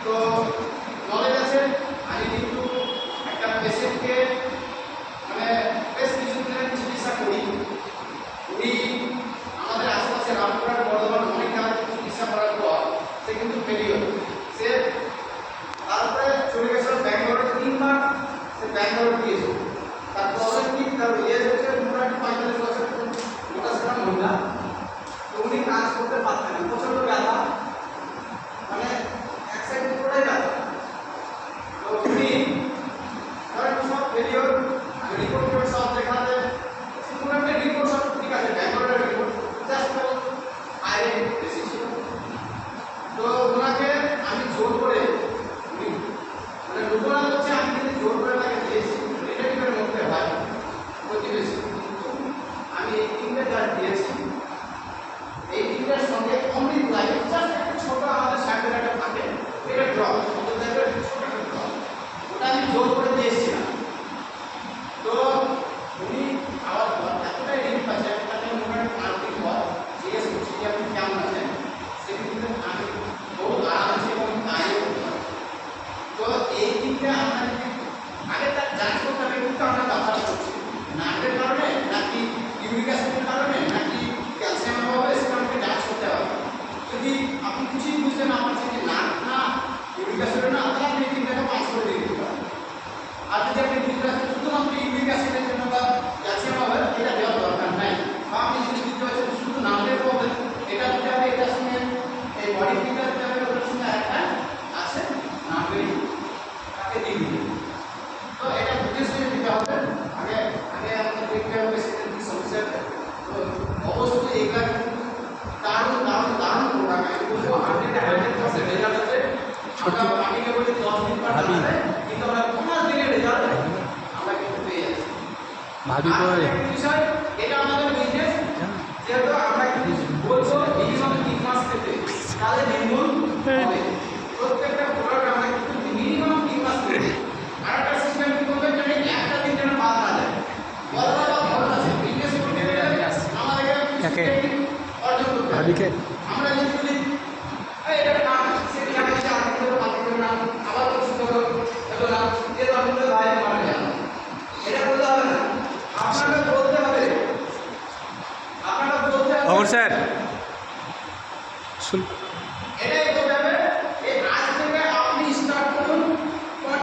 তো নলেজ আছে। আমি কিন্তু একটা পেশেন্টকে মানে বেশ কিছুদিনের চিকিৎসা করি। উনি আমাদের আশেপাশে রামপুরহাট বর্ধমান অনেক জায়গায় চিকিৎসা করার পর সে কিন্তু ফেলিওর। সে তারপরে চলে গেছিল ব্যাঙ্গালোরে, 3 বার সে ব্যাঙ্গালোর গিয়েছে। তার প্রবলেম কি, তার এজ হচ্ছে মোটামুটি 45 বছর, মোটা সোটা মহিলা। তো উনি কাজ করতে পারতেন না, প্রচন্ড ব্যথা, মানে এক সাইড পুরোটাই ব্যথা। তো উনি ধরেন সব ফেলিওর, রিপোর্ট সব দেখাতে মোটামুটি রিপোর্ট সব ঠিক আছে, ব্যাঙ্গালোরের রিপোর্ট জাস্ট আইরে বেশি ছিল। তো ওনাকে আমি জোর করে মানে লোকরা হচ্ছে আমি কিন্তু জোর করে তাকে দিয়েছি রিলেটিভের মধ্যে হয় প্রতিবেশী, আমি এই 3টে কার্ড দিয়েছি। এই 3টার সঙ্গে অমৃত লাইফ জাস্ট একটা ছোট আমাদের সাইকেল একটা থাকে, এটা ড্রপ আমাদের দেখবে ছোট একটা ড্রপ, ওটা আমি জোর করে দিয়েছিলাম। তো উনি আবার এতটাই রিলিফ আছে, তাকে মোটামুটি 5 দিন পর জিজ্ঞেস করছি যে আপনি কেমন আছেন। সে কিন্তু আমি বহু আরাম আছে এবং কাজও করতে পারি। তো এই দিকটা আমরা যদি আগে তার যাচ করতে হবে, কিন্তু আমরা তফাৎ করছি নার্ভের কারণে নাকি ইউরিক অ্যাসিডের কারণে নাকি ক্যালসিয়াম অভাবে, সেটা আমাকে যাচ করতে হবে। যদি আপনি কিছুই বুঝতে না পারছেন যে নার্ভ না ইউরিক অ্যাসিড না, তাহলে আপনি এই 3টাকে পাস করে দিয়ে দিতে পারেন। আর যদি আপনি বুঝতে পারছেন শুধুমাত্র ইউরিক অ্যাসিডের জন্য বা ক্যালসিয়াম অভাবে, এটা দেওয়ার দরকার নাই। বা আপনি যদি বুঝতে পারছেন শুধু নার্ভের প্রবলেম, এটা দিতে হবে, এটার সঙ্গে এই বডি ফিল্টার দিতে হবে, ওটার সঙ্গে আরেকটা আছে নার্ভের তাকে দিয়ে দিতে। তো এটা বুঝে শুনে দিতে হবে। আগে আগে আমাদের দেখতে হবে সেটা কি সমস্যা। তো অবশ্যই এগুলা কিন্তু দারুণ দারুণ দারুণ প্রোডাক্ট। আমি বলবো 100% রেজাল্ট আছে। আমরা বাকিকে বলি 10 দিন পর হবে, কিন্তু আমরা 5 দিনের রেজাল্ট আমরা কিন্তু পেয়ে যাচ্ছি। ভাবি কই বিষয়, এটা আমাদের বিজনেস, যেহেতু আমরা কিন্তু বলবো মিনিমাম 3 মাস পেতে, তাহলে নির্মূল হবে। প্রত্যেকটা প্রোডাক্ট আমরা কিন্তু মিনিমাম 3 মাস পেতে। আরেকটা সিস্টেম কি করবেন জানেন, একটা দিন যেন বাদ না যায়। বলরা বা বলরা আছে বিজনেস করতে গেলে আমাদের কাছে অর্জন করতে হবে। আমরা যদি বলি এই এটা কাজ সেটা আমি চাই করতে পারবো না, আবার কিছু করো এত না, এর আপনি ভাই মারা যান, এটা বলতে হবে না। আপনাকে বলতে হবে, আপনাকে বলতে হবে। স্যার